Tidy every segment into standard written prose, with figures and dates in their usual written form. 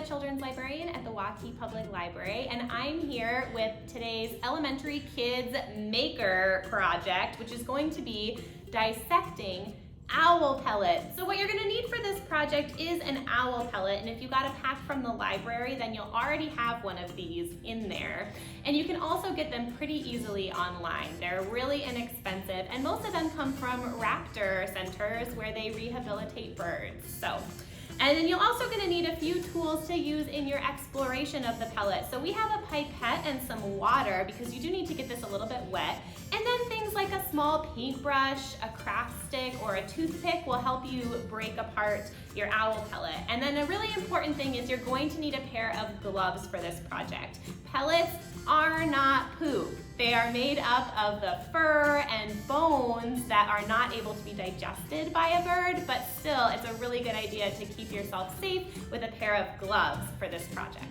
the children's librarian at the Waukee Public Library, and I'm here with today's elementary kids maker project, which is going to be dissecting owl pellets. So what you're gonna need for this project is an owl pellet, and if you got a pack from the library, then you'll already have one of these in there. And you can also get them pretty easily online. They're really inexpensive, and most of them come from raptor centers where they rehabilitate birds. And then you're also gonna need a few tools to use in your exploration of the pellet. So we have a pipette and some water because you do need to get this a little bit wet. And then things like a small paintbrush, a craft stick, or a toothpick will help you break apart your owl pellet. And then a really important thing is you're going to need a pair of gloves for this project. Pellets are not poop. They are made up of the fur and bones that are not able to be digested by a bird, but still it's a really good idea to keep yourself safe with a pair of gloves for this project.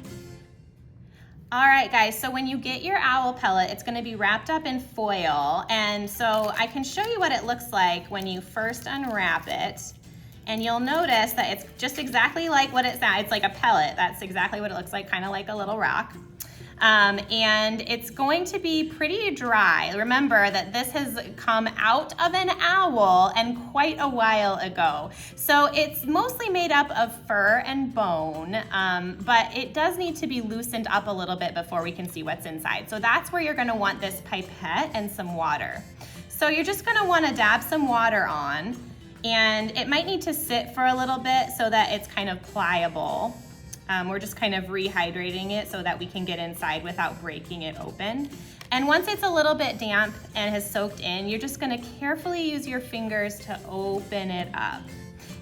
All right, guys, so when you get your owl pellet, it's gonna be wrapped up in foil. And so I can show you what it looks like when you first unwrap it. And you'll notice that it's just exactly like what it sounds. It's like a pellet. That's exactly what it looks like, kind of like a little rock. And it's going to be pretty dry. Remember that this has come out of an owl and quite a while ago. So it's mostly made up of fur and bone, but it does need to be loosened up a little bit before we can see what's inside. So that's where you're gonna want this pipette and some water. So you're just gonna wanna dab some water on, and it might need to sit for a little bit so that it's kind of pliable. We're just kind of rehydrating it so that we can get inside without breaking it open. And once it's a little bit damp and has soaked in, you're just gonna carefully use your fingers to open it up.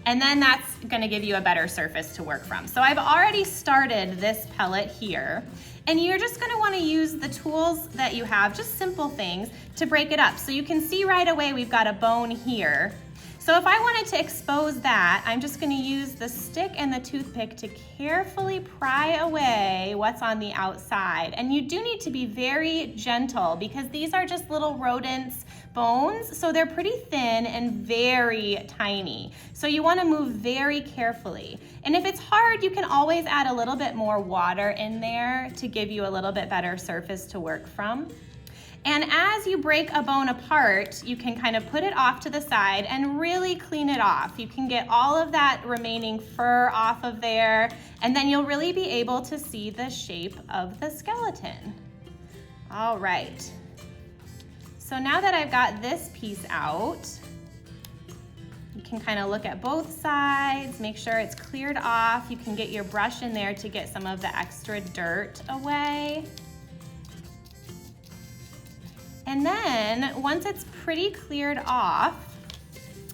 And then that's gonna give you a better surface to work from. So I've already started this pellet here, and you're just gonna wanna use the tools that you have, just simple things, to break it up. So you can see right away we've got a bone here. So if I wanted to expose that, I'm just gonna use the stick and the toothpick to carefully pry away what's on the outside. And you do need to be very gentle because these are just little rodents' bones, so they're pretty thin and very tiny. So you wanna move very carefully. And if it's hard, you can always add a little bit more water in there to give you a little bit better surface to work from. And as you break a bone apart, you can kind of put it off to the side and really clean it off. You can get all of that remaining fur off of there, and then you'll really be able to see the shape of the skeleton. All right. So now that I've got this piece out, you can kind of look at both sides, make sure it's cleared off. You can get your brush in there to get some of the extra dirt away. And then once it's pretty cleared off,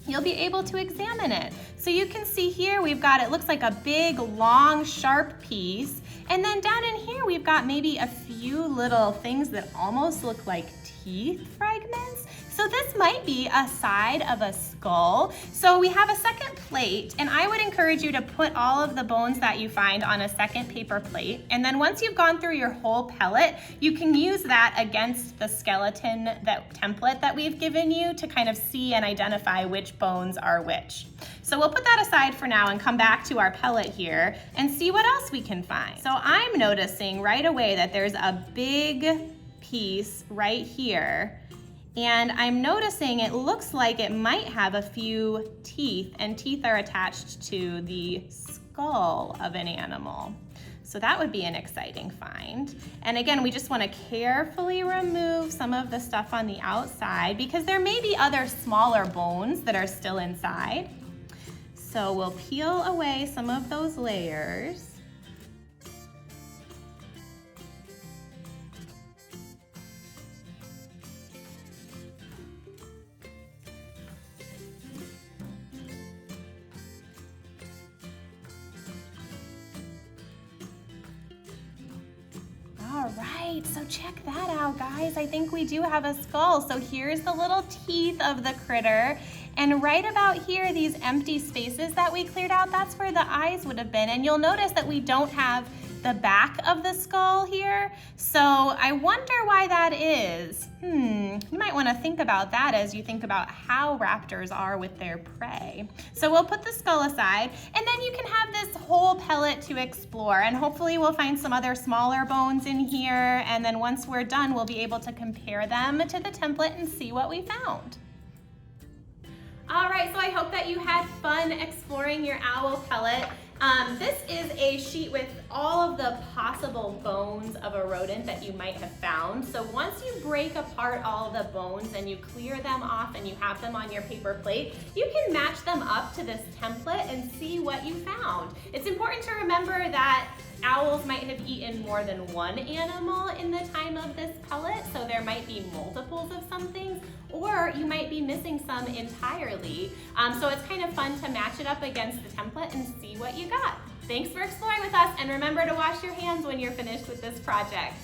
you'll be able to examine it. So you can see here we've got, it looks like a big, long, sharp piece. And then down in here we've got maybe a few little things that almost look like teeth fragments. So this might be a side of a skull. So we have a second plate, and I would encourage you to put all of the bones that you find on a second paper plate. And then once you've gone through your whole pellet, you can use that against the skeleton, that template that we've given you, to kind of see and identify which bones are which. So we'll put that aside for now and come back to our pellet here and see what else we can find. So I'm noticing right away that there's a big piece right here. And I'm noticing it looks like it might have a few teeth, and teeth are attached to the skull of an animal. So that would be an exciting find. And again, we just want to carefully remove some of the stuff on the outside because there may be other smaller bones that are still inside. So we'll peel away some of those layers. All right, so check that out, guys. I think we do have a skull. So here's the little teeth of the critter. And right about here, these empty spaces that we cleared out, that's where the eyes would have been. And you'll notice that we don't have the back of the skull here. So I wonder why that is. You might want to think about that as you think about how raptors are with their prey. So we'll put the skull aside, and then you can have this whole pellet to explore, and hopefully we'll find some other smaller bones in here, and then once we're done, we'll be able to compare them to the template and see what we found. All right, so I hope that you had fun exploring your owl pellet. This is a sheet with all of the possible bones of a rodent that you might have found. So once you break apart all the bones and you clear them off and you have them on your paper plate, you can match them up to this template and see what you found. It's important to remember that owls might have eaten more than one animal in the time of this pellet, so there might be multiples of some things, or you might be missing some entirely. So it's kind of fun to match it up against the template and see what you got. Thanks for exploring with us, and remember to wash your hands when you're finished with this project.